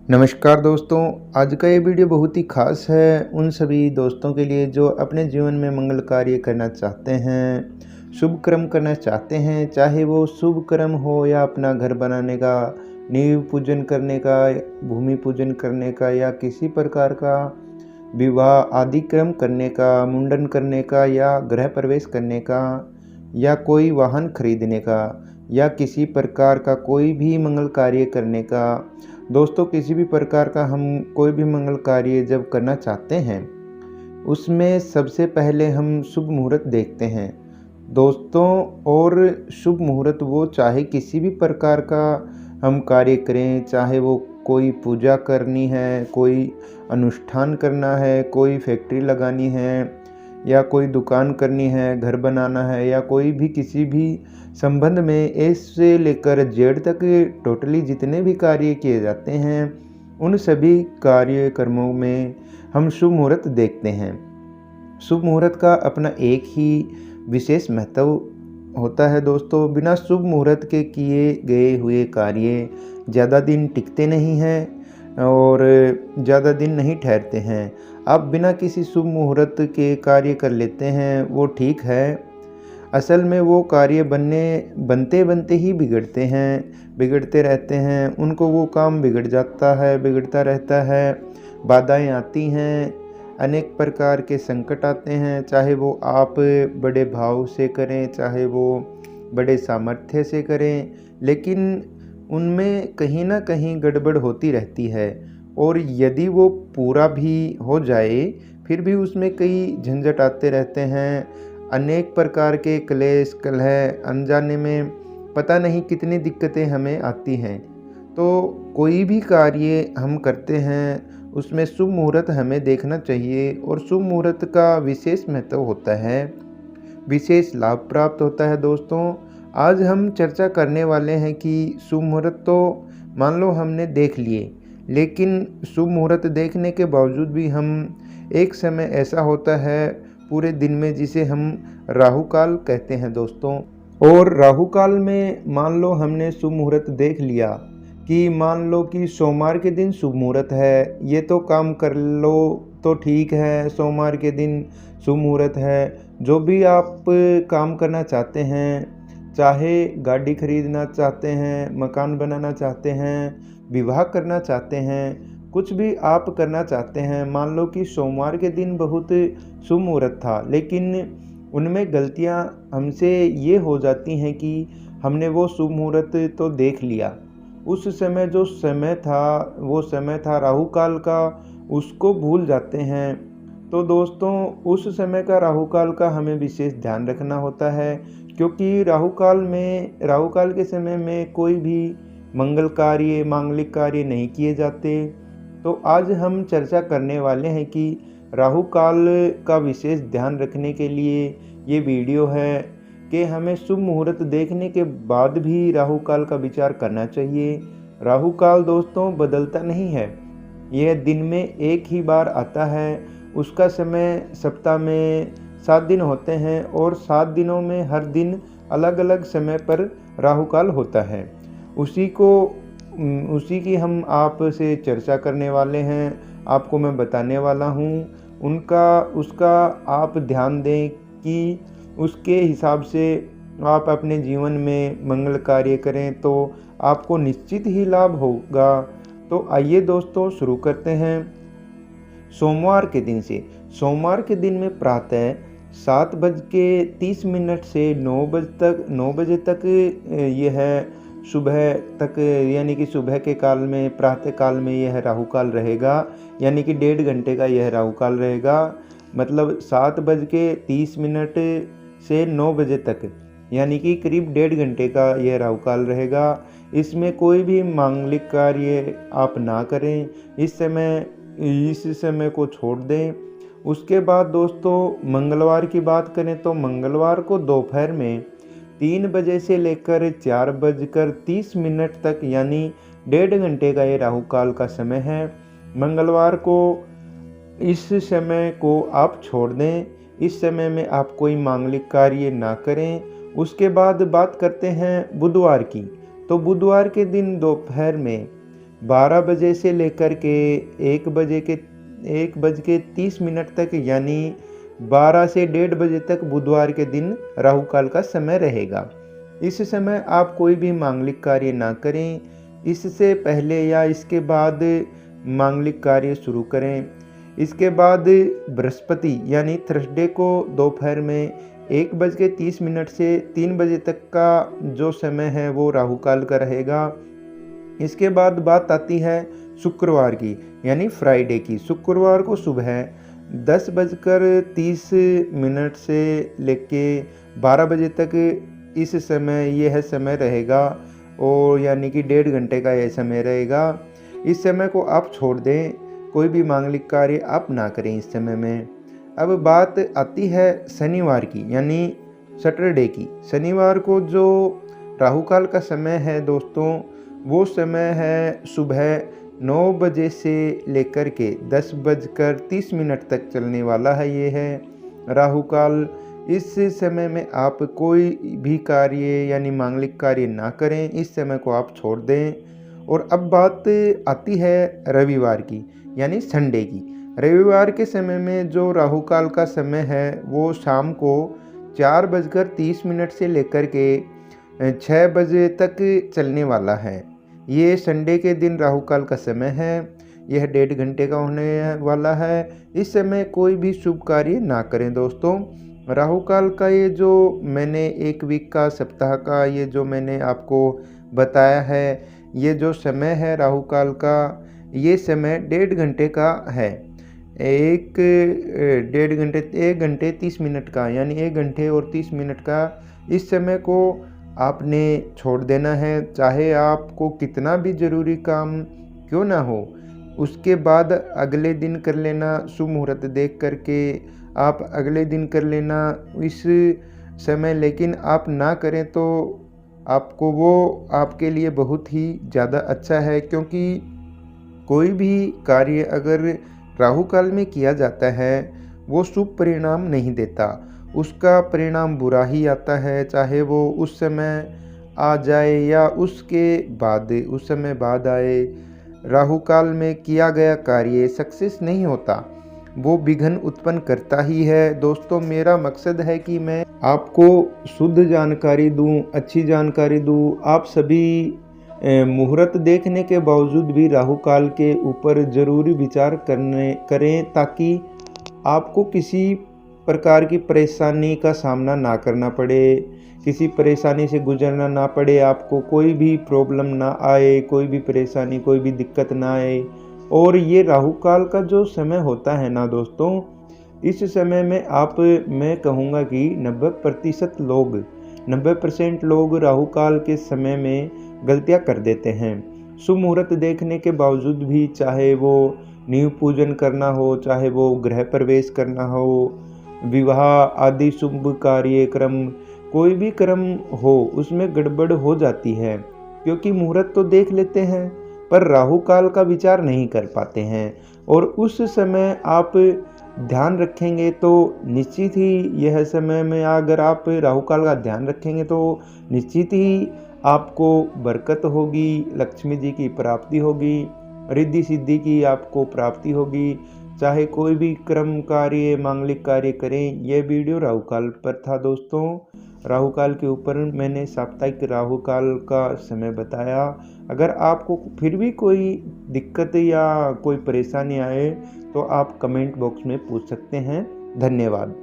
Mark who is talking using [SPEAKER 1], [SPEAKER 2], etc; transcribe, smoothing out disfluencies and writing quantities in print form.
[SPEAKER 1] नमस्कार दोस्तों। आज का ये वीडियो बहुत ही ख़ास है उन सभी दोस्तों के लिए जो अपने जीवन में मंगल कार्य करना चाहते हैं, शुभ कर्म करना चाहते हैं, चाहे वो शुभ कर्म हो या अपना घर बनाने का, नींव पूजन करने का, भूमि पूजन करने का या किसी प्रकार का विवाह आदि कर्म करने का, मुंडन करने का या गृह प्रवेश करने का या कोई वाहन खरीदने का या किसी प्रकार का कोई भी मंगल कार्य करने का। दोस्तों, किसी भी प्रकार का हम कोई भी मंगल कार्य जब करना चाहते हैं, उसमें सबसे पहले हम शुभ मुहूर्त देखते हैं दोस्तों। और शुभ मुहूर्त वो चाहे किसी भी प्रकार का हम कार्य करें, चाहे वो कोई पूजा करनी है, कोई अनुष्ठान करना है, कोई फैक्ट्री लगानी है या कोई दुकान करनी है, घर बनाना है या कोई भी किसी भी संबंध में ए से लेकर जेड तक टोटली जितने भी कार्य किए जाते हैं, उन सभी कार्यक्रमों में हम शुभ मुहूर्त देखते हैं। शुभ मुहूर्त का अपना एक ही विशेष महत्व होता है दोस्तों। बिना शुभ मुहूर्त के किए गए हुए कार्य ज़्यादा दिन टिकते नहीं हैं और ज़्यादा दिन नहीं ठहरते हैं। आप बिना किसी शुभ मुहूर्त के कार्य कर लेते हैं, वो ठीक है। असल में वो कार्य बनते बनते ही बिगड़ते हैं, बिगड़ते रहते हैं। उनको वो काम बिगड़ जाता है, बिगड़ता रहता है। बाधाएं आती हैं, अनेक प्रकार के संकट आते हैं, चाहे वो आप बड़े भाव से करें, चाहे वो बड़े सामर्थ्य से करें, लेकिन उनमें कहीं ना कहीं गड़बड़ होती रहती है। और यदि वो पूरा भी हो जाए, फिर भी उसमें कई झंझट आते रहते हैं। अनेक प्रकार के क्लेश कलह अनजाने में पता नहीं कितनी दिक्कतें हमें आती हैं। तो कोई भी कार्य हम करते हैं, उसमें शुभ मुहूर्त हमें देखना चाहिए। और शुभ मुहूर्त का विशेष महत्व होता है, विशेष लाभ प्राप्त होता है दोस्तों। आज हम चर्चा करने वाले हैं कि शुभ मुहूर्त तो मान लो हमने देख लिए, लेकिन शुभ मुहूर्त देखने के बावजूद भी हम एक समय ऐसा होता है पूरे दिन में जिसे हम राहु काल कहते हैं दोस्तों। और राहु काल में मान लो हमने शुभ मुहूर्त देख लिया कि मान लो कि सोमवार के दिन शुभ मुहूर्त है, ये तो काम कर लो तो ठीक है, सोमवार के दिन शुभ मुहूर्त है। जो भी आप काम करना चाहते हैं, चाहे गाड़ी खरीदना चाहते हैं, मकान बनाना चाहते हैं, विवाह करना चाहते हैं, कुछ भी आप करना चाहते हैं, मान लो कि सोमवार के दिन बहुत शुभ मुहूर्त था, लेकिन उनमें गलतियां हमसे ये हो जाती हैं कि हमने वो शुभ मुहूर्त तो देख लिया, उस समय जो समय था वो समय था राहु काल का, उसको भूल जाते हैं। तो दोस्तों, उस समय का राहु काल का हमें विशेष ध्यान रखना होता है, क्योंकि राहु काल के समय में कोई भी मंगल कार्य, मांगलिक कार्य नहीं किए जाते। तो आज हम चर्चा करने वाले हैं कि राहु काल का विशेष ध्यान रखने के लिए ये वीडियो है कि हमें शुभ मुहूर्त देखने के बाद भी राहु काल का विचार करना चाहिए। राहु काल दोस्तों बदलता नहीं है, यह दिन में एक ही बार आता है। उसका समय सप्ताह में 7 दिन होते हैं और 7 दिनों में हर दिन अलग अलग समय पर राहु काल होता है। उसी की हम आपसे चर्चा करने वाले हैं, आपको मैं बताने वाला हूँ। उसका आप ध्यान दें कि उसके हिसाब से आप अपने जीवन में मंगल कार्य करें तो आपको निश्चित ही लाभ होगा। तो आइए दोस्तों शुरू करते हैं सोमवार के दिन से। सोमवार के दिन में प्रातः 7:30 से 9 बजे तक यह सुबह तक, यानी कि सुबह के काल में, प्रातः काल में यह राहु काल रहेगा, यानी कि 1.5 घंटे का यह राहु काल रहेगा। मतलब 7:30 से 9 बजे तक, यानी कि करीब 1.5 घंटे का यह राहु काल रहेगा। इसमें कोई भी मांगलिक कार्य आप ना करें, इस समय को छोड़ दें। उसके बाद दोस्तों मंगलवार की बात करें तो मंगलवार को दोपहर में 3 बजे से लेकर 4:30 तक, यानी 1.5 घंटे का ये राहु काल का समय है। मंगलवार को इस समय को आप छोड़ दें, इस समय में आप कोई मांगलिक कार्य ना करें। उसके बाद बात करते हैं बुधवार की। तो बुधवार के दिन दोपहर में 12 बजे से लेकर के 1 बज के 30 मिनट तक, यानी 12 से 1:30 बजे तक बुधवार के दिन राहु काल का समय रहेगा। इस समय आप कोई भी मांगलिक कार्य ना करें। इससे पहले या इसके बाद मांगलिक कार्य शुरू करें। इसके बाद बृहस्पति यानी थर्सडे को दोपहर में 1:30 से 3 बजे तक का जो समय है वो राहु काल का रहेगा। इसके बाद बात आती है शुक्रवार की, यानी फ्राइडे की। शुक्रवार को सुबह 10:30 से लेके 12 बजे तक इस समय यह समय रहेगा, और यानी कि 1.5 घंटे का यह समय रहेगा। इस समय को आप छोड़ दें, कोई भी मांगलिक कार्य आप ना करें इस समय में। अब बात आती है शनिवार की, यानी सैटरडे की। शनिवार को जो राहु काल का समय है दोस्तों, वो समय है सुबह 9 बजे से लेकर के 10:30 तक चलने वाला है। ये है राहु काल। इस समय में आप कोई भी कार्य यानी मांगलिक कार्य ना करें, इस समय को आप छोड़ दें। और अब बात आती है रविवार की, यानी संडे की। रविवार के समय में जो राहु काल का समय है वो शाम को 4:30 से लेकर के 6 बजे तक चलने वाला है। ये संडे के दिन राहु काल का समय है। यह 1.5 घंटे का होने वाला है। इस समय कोई भी शुभ कार्य ना करें दोस्तों। राहु काल का ये जो मैंने 1 वीक का, सप्ताह का ये जो मैंने आपको बताया है, ये जो समय है राहु काल का, ये समय 1.5 घंटे का है। 1 घंटे 30 मिनट का, यानी 1 घंटे और 30 मिनट का इस समय को आपने छोड़ देना है। चाहे आपको कितना भी ज़रूरी काम क्यों ना हो, उसके बाद अगले दिन कर लेना। शुभ मुहूर्त देख करके आप अगले दिन कर लेना इस समय, लेकिन आप ना करें तो आपको वो आपके लिए बहुत ही ज़्यादा अच्छा है। क्योंकि कोई भी कार्य अगर राहु काल में किया जाता है वो शुभ परिणाम नहीं देता, उसका परिणाम बुरा ही आता है। चाहे वो उस समय आ जाए या उसके बाद, उस समय बाद आए, राहु काल में किया गया कार्य सक्सेस नहीं होता, वो विघ्न उत्पन्न करता ही है। दोस्तों, मेरा मकसद है कि मैं आपको शुद्ध जानकारी दूं, अच्छी जानकारी दूं। आप सभी मुहूर्त देखने के बावजूद भी राहु काल के ऊपर ज़रूरी विचार करें, ताकि आपको किसी प्रकार की परेशानी का सामना ना करना पड़े, किसी परेशानी से गुजरना ना पड़े, आपको कोई भी प्रॉब्लम ना आए, कोई भी परेशानी, कोई भी दिक्कत ना आए। और ये राहु काल का जो समय होता है ना दोस्तों, इस समय में मैं कहूँगा कि 90% लोग राहु काल के समय में गलतियाँ कर देते हैं। शुभ मुहूर्त देखने के बावजूद भी, चाहे वो नींव पूजन करना हो, चाहे वो गृह प्रवेश करना हो, विवाह आदि शुभ कार्यक्रम, कोई भी क्रम हो, उसमें गड़बड़ हो जाती है। क्योंकि मुहूर्त तो देख लेते हैं पर राहु काल का विचार नहीं कर पाते हैं। और उस समय आप ध्यान रखेंगे तो निश्चित ही यह समय में अगर आप राहु काल का ध्यान रखेंगे तो निश्चित ही आपको बरकत होगी, लक्ष्मी जी की प्राप्ति होगी, रिद्धि सिद्धि की आपको प्राप्ति होगी। चाहे कोई भी कर्म कार्य, मांगलिक कार्य करें। यह वीडियो राहु काल पर था दोस्तों। राहु काल के ऊपर मैंने साप्ताहिक राहु काल का समय बताया। अगर आपको फिर भी कोई दिक्कत या कोई परेशानी आए तो आप कमेंट बॉक्स में पूछ सकते हैं। धन्यवाद।